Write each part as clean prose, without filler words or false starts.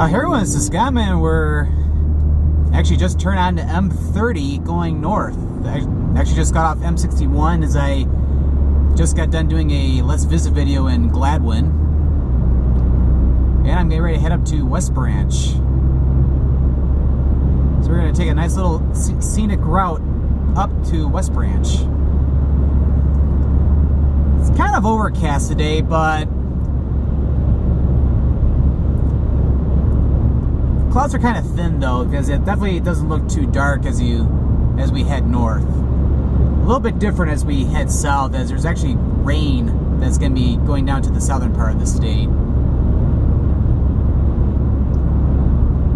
Here everyone, this is Scottman. We're actually just turned on to M-30 going north. I actually just got off M-61 as I just got done doing a Let's Visit video in Gladwin. And I'm getting ready to head up to West Branch. So we're going to take a nice little scenic route up to West Branch. It's kind of overcast today, but clouds are kind of thin though, because it definitely doesn't look too dark as we head north. A little bit different as we head south, as there's actually rain that's going to be going down to the southern part of the state.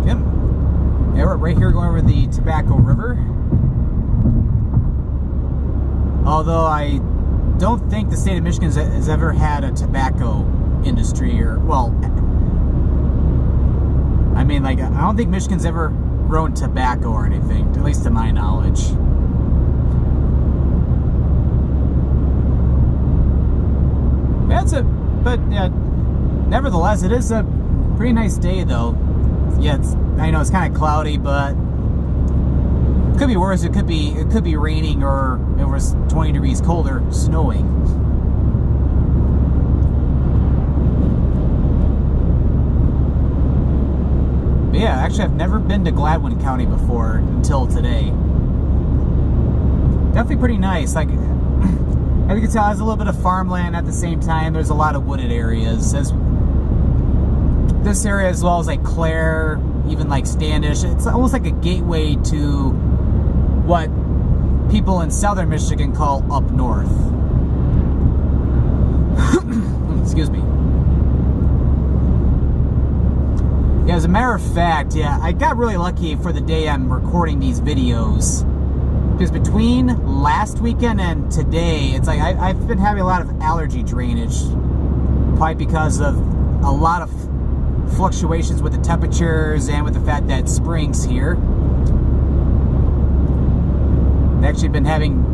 Yep. Yeah, we're right here going over the Tobacco River. Although I don't think the state of Michigan has ever had a tobacco industry, or, well, I mean, like, I don't think Michigan's ever grown tobacco or anything, at least to my knowledge. But nevertheless, it is a pretty nice day, though. Yeah, I know it's kind of cloudy, but it could be worse. It could be raining, or if it was 20 degrees colder, snowing. But yeah, actually, I've never been to Gladwin County before until today. Definitely pretty nice. Like, as you can tell, there's a little bit of farmland at the same time. There's a lot of wooded areas. This area, as well as like Clare, even like Standish, it's almost like a gateway to what people in southern Michigan call up north. Excuse me. Yeah, as a matter of fact, yeah, I got really lucky for the day I'm recording these videos, because between last weekend and today, it's like I've been having a lot of allergy drainage, probably because of a lot of fluctuations with the temperatures and with the fact that spring's here. I've actually been having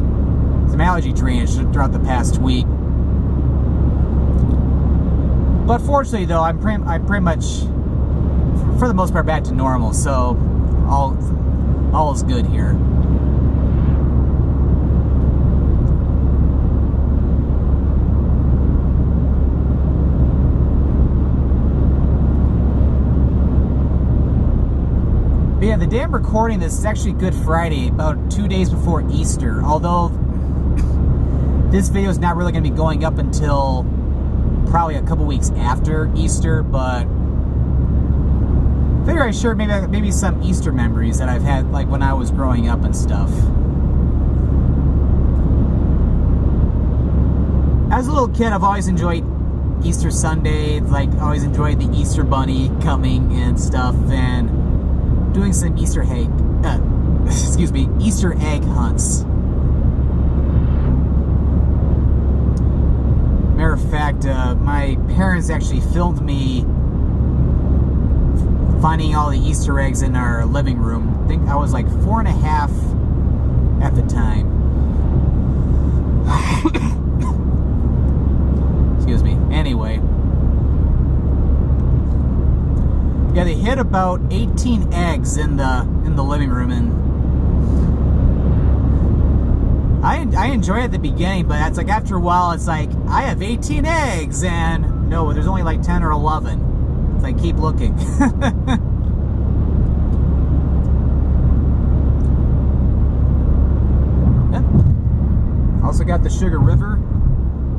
some allergy drainage throughout the past week. But fortunately, though, I'm pretty much, for the most part, back to normal, so all is good here. But yeah, the day I'm recording this is actually Good Friday, about 2 days before Easter, although this video is not really going to be going up until probably a couple weeks after Easter, but I figure I share maybe some Easter memories that I've had, like when I was growing up and stuff. As a little kid, I've always enjoyed Easter Sunday, like always enjoyed the Easter Bunny coming and stuff, and doing some Easter egg hunts. Matter of fact, my parents actually filmed me finding all the Easter eggs in our living room. I think I was like 4.5 at the time. Excuse me. Anyway. Yeah, they hid about 18 eggs in the living room, and I enjoy it at the beginning, but it's like after a while, it's like I have 18 eggs, and no, there's only like 10 or 11. It's like, keep looking. Yep. Also got the Sugar River.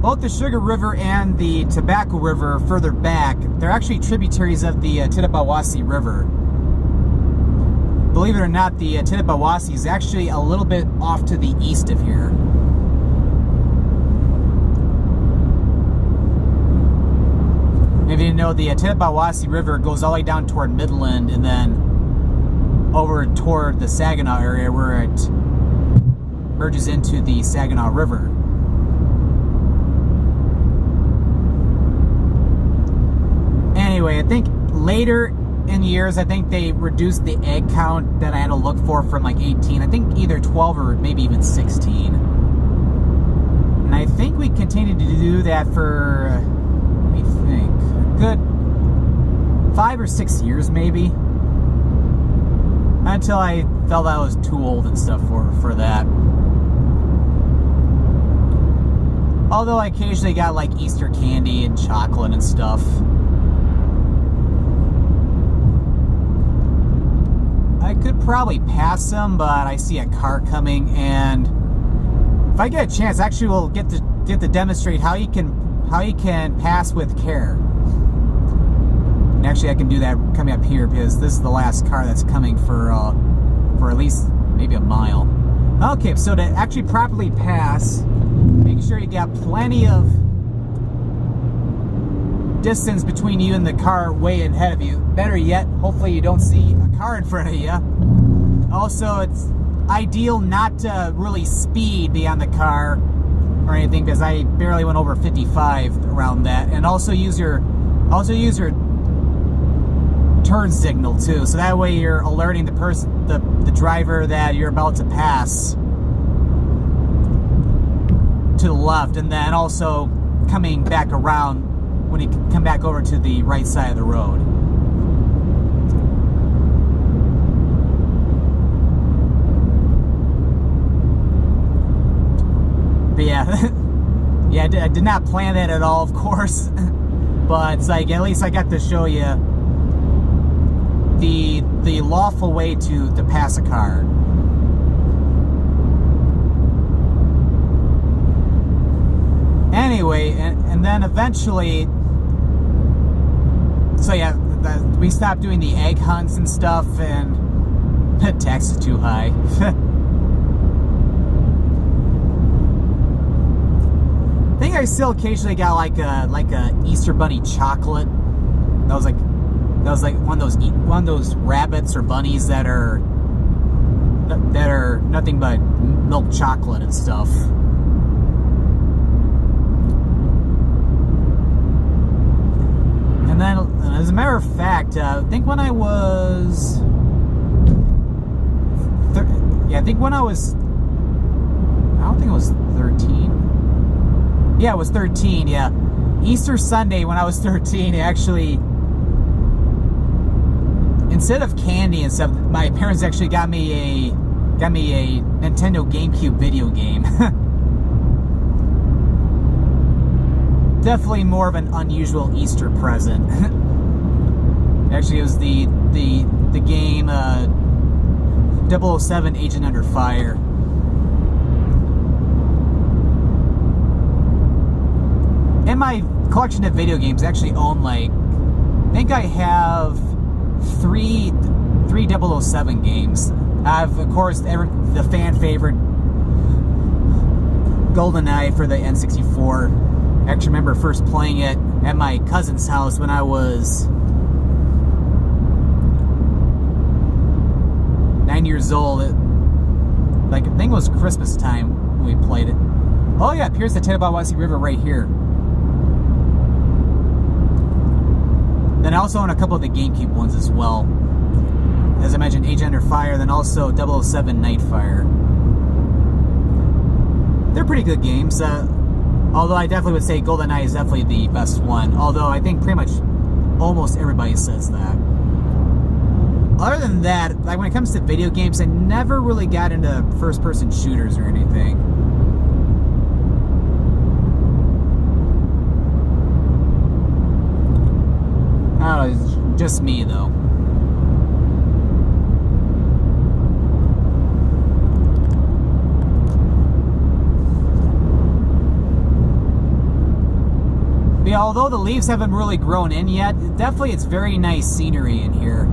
Both the Sugar River and the Tobacco River further back, they're actually tributaries of the Tittabawassee River. Believe it or not, the Tittabawassee is actually a little bit off to the east of here. If you didn't know, the Tittabawassee River goes all the way down toward Midland and then over toward the Saginaw area, where it merges into the Saginaw River. Anyway, I think later in years, I think they reduced the egg count that I had to look for from like 18. I think either 12 or maybe even 16. And I think we continued to do that for, let me think, a good 5 or 6 years maybe. Until I felt I was too old and stuff for that. Although I occasionally got like Easter candy and chocolate and stuff. I could probably pass them, but I see a car coming, and if I get a chance, actually we'll get to demonstrate how you can pass with care. And actually I can do that coming up here, because this is the last car that's coming for at least maybe a mile. Okay, so to actually properly pass, make sure you got plenty of distance between you and the car way ahead of you. Better yet, hopefully you don't see a car in front of you. Also, it's ideal not to really speed beyond the car or anything, because I barely went over 55 around that. And also use your turn signal too, so that way you're alerting the driver that you're about to pass to the left, and then also coming back around when you come back over to the right side of the road. But yeah, yeah, I did not plan that at all, of course. But it's like, at least I got to show you the lawful way to pass a car. Anyway, and then eventually, so yeah, we stopped doing the egg hunts and stuff, and the tax is too high. I think I still occasionally got like a Easter bunny chocolate. That was like one of those rabbits or bunnies that are nothing but milk chocolate and stuff. And then, as a matter of fact, I think when I was, I don't think it was 13. Yeah, it was 13. Yeah, Easter Sunday when I was 13, actually, instead of candy and stuff, my parents actually got me a Nintendo GameCube video game. Definitely more of an unusual Easter present. Actually, it was the game 007 Agent Under Fire. In my collection of video games, I actually own I think I have three 007 games. I have, of course, the fan favorite GoldenEye for the N64. I actually remember first playing it at my cousin's house when I was 9 years old. I think it was Christmas time when we played it. Oh yeah, here's the Tenebawasi River right here. Then I also own a couple of the GameCube ones as well. As I mentioned, Agent Under Fire, then also 007 Nightfire. They're pretty good games. Although I definitely would say GoldenEye is definitely the best one. Although I think pretty much almost everybody says that. Other than that, when it comes to video games, I never really got into first-person shooters or anything. I don't know, it's just me though. Yeah, although the leaves haven't really grown in yet, definitely it's very nice scenery in here.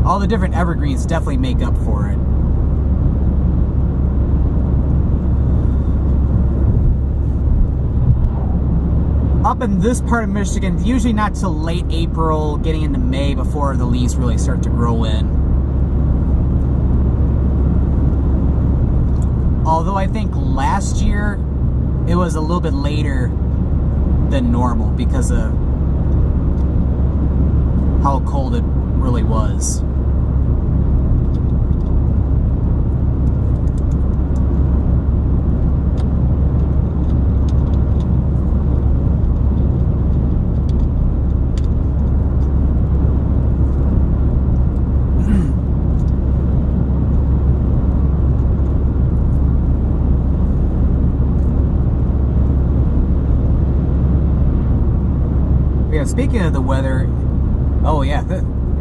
All the different evergreens definitely make up for it. Up in this part of Michigan, usually not till late April, getting into May before the leaves really start to grow in. Although I think last year it was a little bit later than normal because of how cold it really was. speaking of the weather, oh yeah,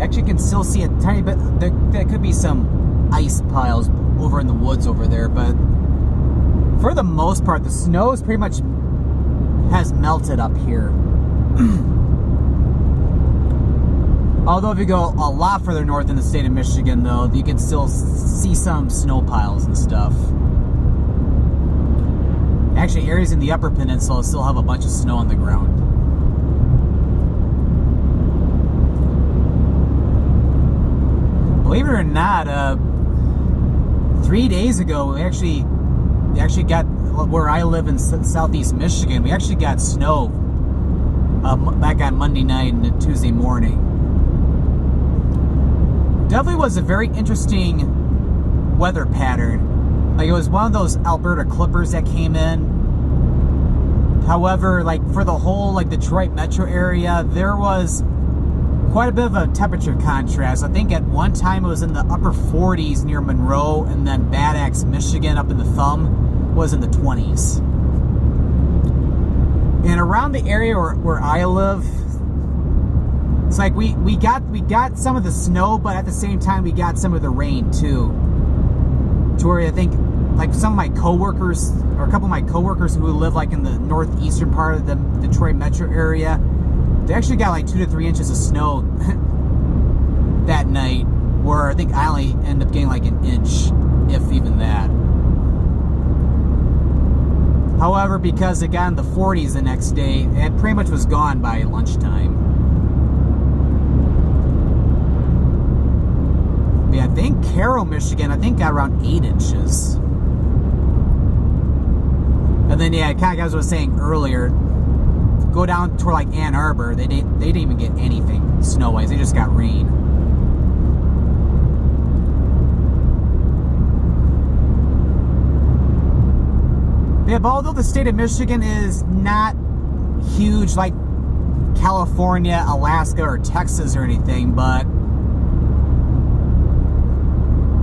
actually can still see a tiny bit. There could be some ice piles over in the woods over there, but for the most part, the snow is pretty much has melted up here. Although if you go a lot further north in the state of Michigan, though, you can still see some snow piles and stuff. Actually, areas in the Upper Peninsula still have a bunch of snow on the ground. Believe it or not, 3 days ago, we actually got, where I live in southeast Michigan, we actually got snow back on Monday night and Tuesday morning. Definitely was a very interesting weather pattern. Like, it was one of those Alberta clippers that came in. However, like, for the whole, like, Detroit metro area, there was quite a bit of a temperature contrast. I think at one time it was in the upper 40s near Monroe, and then Bad Axe, Michigan, up in the thumb, was in the 20s. And around the area where I live, it's like we got some of the snow, but at the same time we got some of the rain too. To where I think, like, some of my coworkers, or a couple of my coworkers who live like in the northeastern part of the Detroit metro area, they actually got like 2 to 3 inches of snow that night, where I think I only ended up getting like an inch, if even that. However, because it got in the 40s the next day, it pretty much was gone by lunchtime. Yeah, I think Carroll, Michigan, I think got around 8 inches. And then, yeah, kind of as I was saying earlier, go down toward like Ann Arbor, they didn't even get anything snow-wise. They just got rain. Yeah, but although the state of Michigan is not huge like California, Alaska, or Texas or anything, but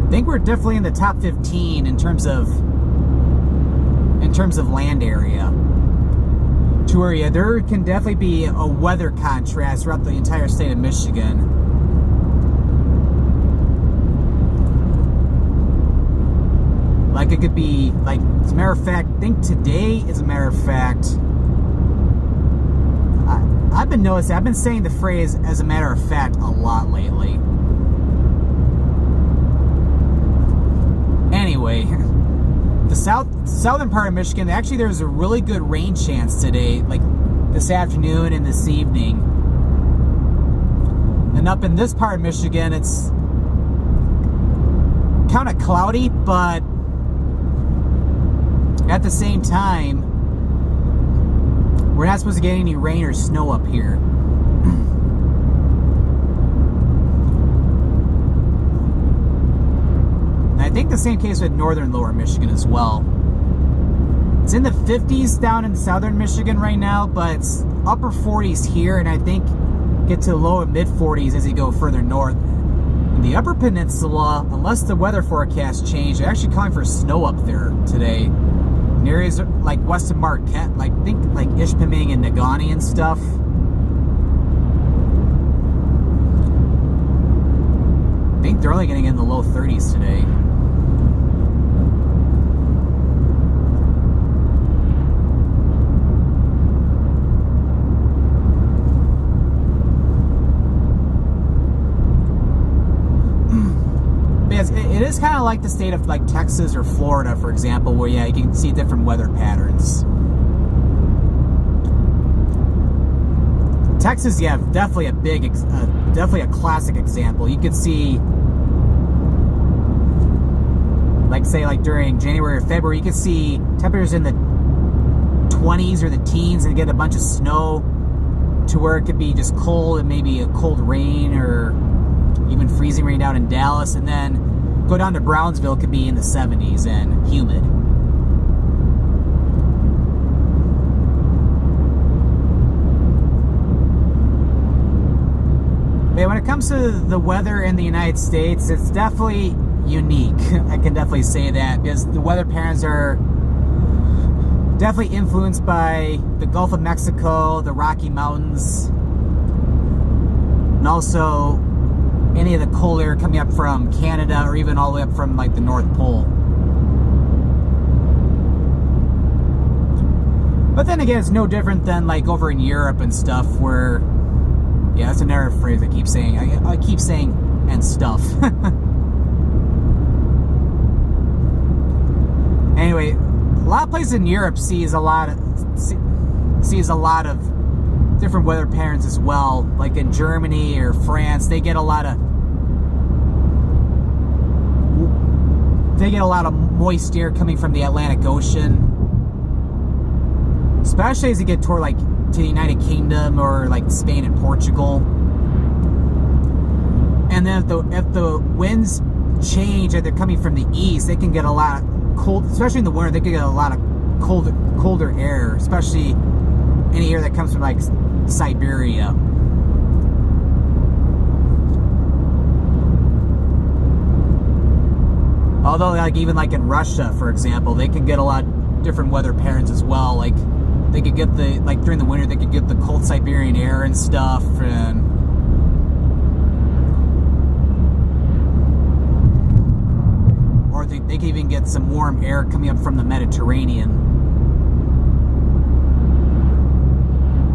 I think we're definitely in the top 15 in terms of land area. To where, yeah, there can definitely be a weather contrast throughout the entire state of Michigan. Like, it could be, like, as a matter of fact, I think today, as a matter of fact, I've been noticing, I've been saying the phrase, as a matter of fact, a lot lately. Anyway, the southern part of Michigan, actually there's a really good rain chance today, like this afternoon and this evening. And up in this part of Michigan, it's kind of cloudy, but at the same time, we're not supposed to get any rain or snow up here. I think the same case with northern lower Michigan as well. It's in the 50s down in southern Michigan right now, but it's upper 40s here, and I think get to low and mid 40s as you go further north. In the Upper Peninsula, unless the weather forecast changed, they're actually calling for snow up there today. In areas like west of Marquette, like think like Ishpeming and Negaunee and stuff. I think they're only getting in the low 30s today. It is kind of like the state of like Texas or Florida, for example, where, yeah, you can see different weather patterns. Texas, yeah, definitely a definitely a classic example. You could see, like, say, like during January or February, you could see temperatures in the 20s or the teens and get a bunch of snow, to where it could be just cold and maybe a cold rain or even freezing rain down in Dallas, and then go down to Brownsville, could be in the 70s and humid. But when it comes to the weather in the United States, it's definitely unique. I can definitely say that, because the weather patterns are definitely influenced by the Gulf of Mexico, the Rocky Mountains, and also any of the cold air coming up from Canada or even all the way up from like the North Pole. But then again, it's no different than like over in Europe and stuff where, yeah, that's another phrase I keep saying. I keep saying and stuff. Anyway, a lot of places in Europe sees a lot of different weather patterns as well. Like in Germany or France, they get a lot of moist air coming from the Atlantic Ocean. Especially as you get toward like to the United Kingdom or like Spain and Portugal. And then if the winds change and they're coming from the east, they can get a lot of cold, especially in the winter. They can get a lot of colder air, especially any air that comes from like Siberia. Although like even like in Russia, for example, they can get a lot of different weather patterns as well. Like they could get the, like during the winter, they could get the cold Siberian air and stuff, and or they could even get some warm air coming up from the Mediterranean.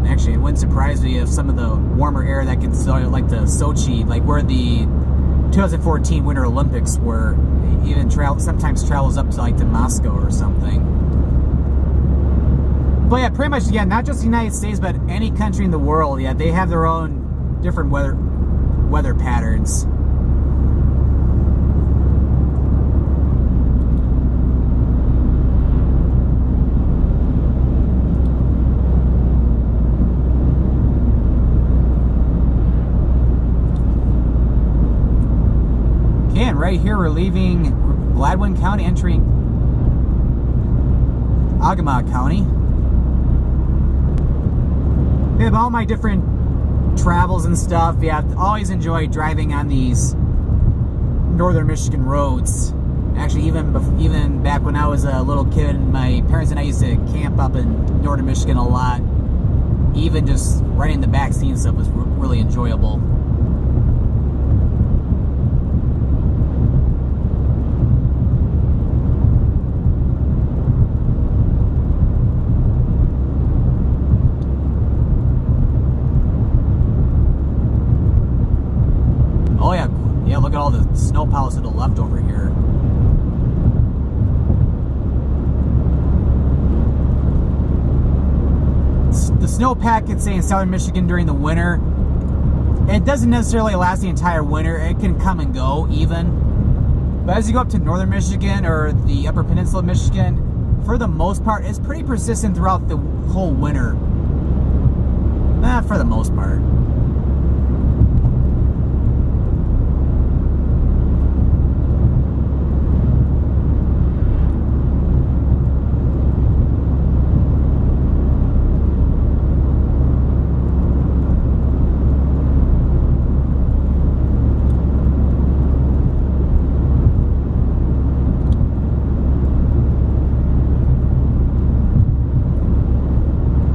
Actually, it wouldn't surprise me if some of the warmer air that gets like the Sochi, like where the 2014 Winter Olympics were, even sometimes travels up to like to Moscow or something. But yeah, pretty much, yeah, not just the United States, but any country in the world, yeah, they have their own different weather patterns. Okay, and right here we're leaving Gladwin County, entering Ogama County. Yeah, all my different travels and stuff, yeah, I've always enjoyed driving on these northern Michigan roads. Actually, even back when I was a little kid, my parents and I used to camp up in northern Michigan a lot. Even just riding the back seat and stuff was really enjoyable. Look at all the snow piles to the left over here. The snowpack, it's say in southern Michigan during the winter, it doesn't necessarily last the entire winter. It can come and go even. But as you go up to northern Michigan or the upper peninsula of Michigan, for the most part, it's pretty persistent throughout the whole winter. For the most part.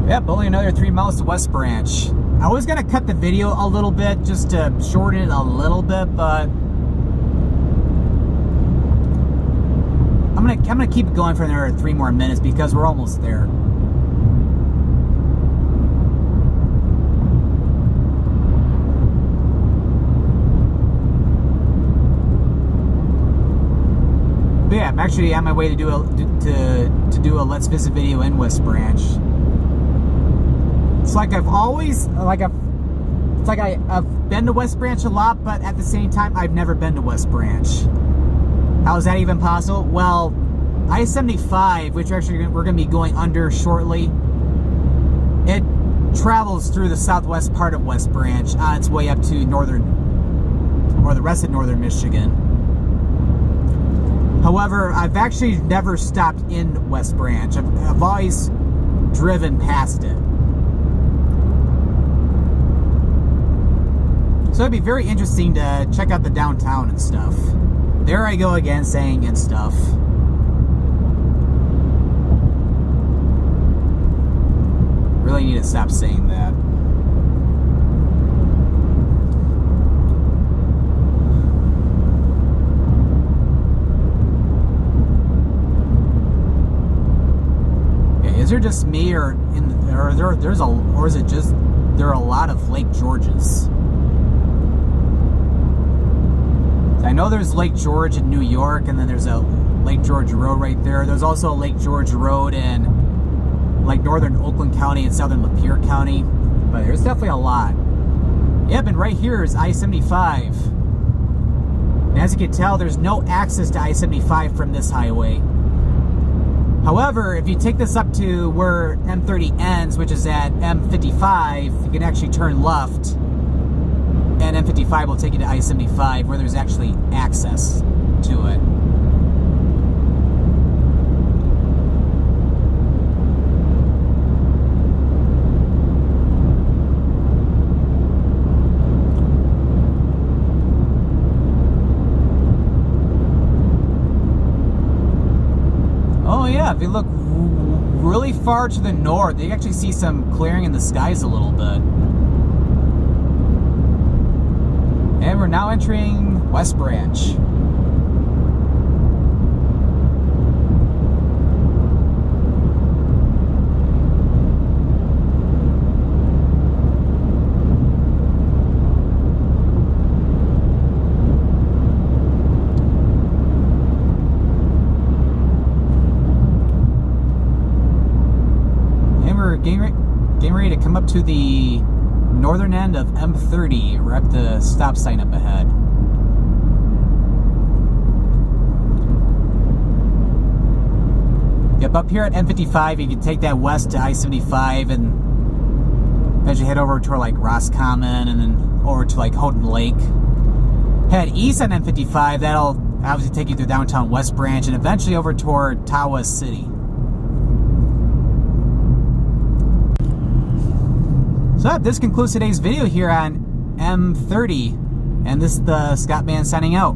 Yep, only another 3 miles to West Branch. I was gonna cut the video a little bit just to shorten it a little bit, but I'm gonna keep it going for another 3 more minutes because we're almost there. But yeah, I'm actually on my way to do a Let's Visit video in West Branch. It's like I've been to West Branch a lot, but at the same time, I've never been to West Branch. How is that even possible? Well, I-75, which actually we're going to be going under shortly, it travels through the southwest part of West Branch on its way up to the rest of northern Michigan. However, I've actually never stopped in West Branch. I've always driven past it. So it'd be very interesting to check out the downtown and stuff. There I go again saying and stuff. Really need to stop saying that. Is there just me, or is it just there are a lot of Lake Georges? I know there's Lake George in New York, and then there's a Lake George Road right there. There's also a Lake George Road in like northern Oakland County and southern Lapeer County. But there's definitely a lot. Yep, and right here is I-75. And as you can tell, there's no access to I-75 from this highway. However, if you take this up to where M-30 ends, which is at M-55, you can actually turn left, and M-55 will take you to I-75, where there's actually access to it. Oh yeah, if you look really far to the north, you actually see some clearing in the skies a little bit. And we're now entering West Branch. And we're getting ready to come up to the northern end of M-30. We're at the stop sign up ahead. Yep, up here at M-55, you can take that west to I-75 and as you head over to like Roscommon and then over to like Houghton Lake. Head east on M-55, that'll obviously take you through downtown West Branch and eventually over toward Tawas City. So this concludes today's video here on M-30, and this is the Scottman signing out.